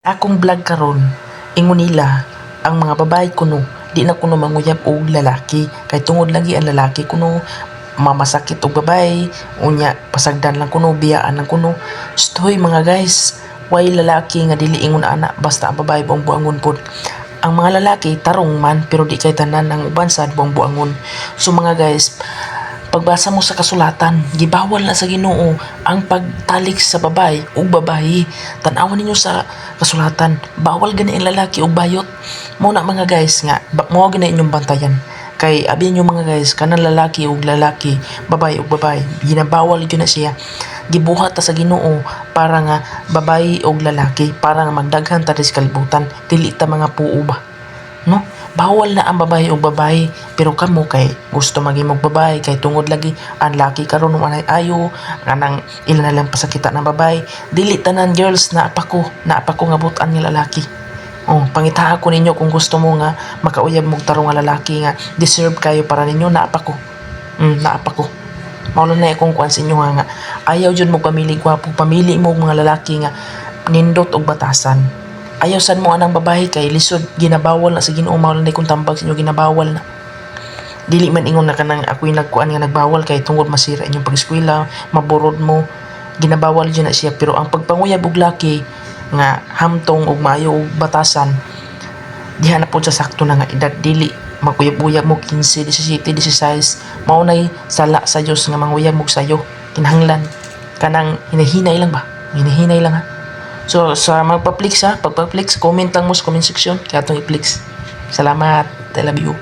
Akong vlog karon, ingon nila ang mga babae kuno di na kuno manguyab og lalaki kay tungod lagi ang lalaki kuno mamasakit og babae unya pasagdan lang kuno biyaan lang kuno. Stoy mga guys, why lalaki nga dili ingon ana basta ang babae buang-buangon pod. Ang mga lalaki tarong man pero di kay tanan ang uban sad buang-buangon. So mga guys, pagbasa mo sa kasulatan, gibawal na sa Ginoo ang pagtalik sa babae ug babayi. Tan-awon ninyo sa kasulatan, bawal gani ang lalaki ug bayot. Mao na mga guys nga, mao gani inyong bantayan. Kay abi nyo mga guys, kanang lalaki ug lalaki, babae ug babae, ginabawal gyud na siya. Gibuhat ta sa Ginoo para nga babae ug lalaki, para nga magdaghan ta sa kalibutan, dili ta mga puo ba. No? Bawal na ang babae o babae pero kamo kay gusto maging babae kay tungod lagi ang laki karon manay ayo kanang ilan na lang pasakita ng babae, dili tanan girls na apako nga butan nga lalaki. Pangitaa ko ninyo kung gusto mo nga makauyab mong tarong nga lalaki nga deserve kayo para ninyo naapako. Naapako. Mao na akong kuan sa inyo nga ayaw jud mo pamili gwapo, pamili mo mga lalaki nga nindot og batasan. Ayaw sad mo anang babae kay lisod ginabawal na sa Ginoo, mao na kung tambag sa inyo ginabawal na. Dili man ingon na kanang ako'y nagkuan nga nagbawal kay tungod masira inyong pag-eskwela, maburod mo, ginabawal dyan na siya. Pero ang pagpanguyab og laki nga hamtong og maayo og batasan, diha na po sa sakto na nga edad, dili maguyab-uyab mo 15, 17, 16, mao nay sala sa Dios nga manguyab mo sayo. Kinahanglan kanang hinahinay lang ba? Hinahinay lang ha. So sa pagpa-flex, comment lang mo sa comment section kaya itong i-flex. Salamat, I love you.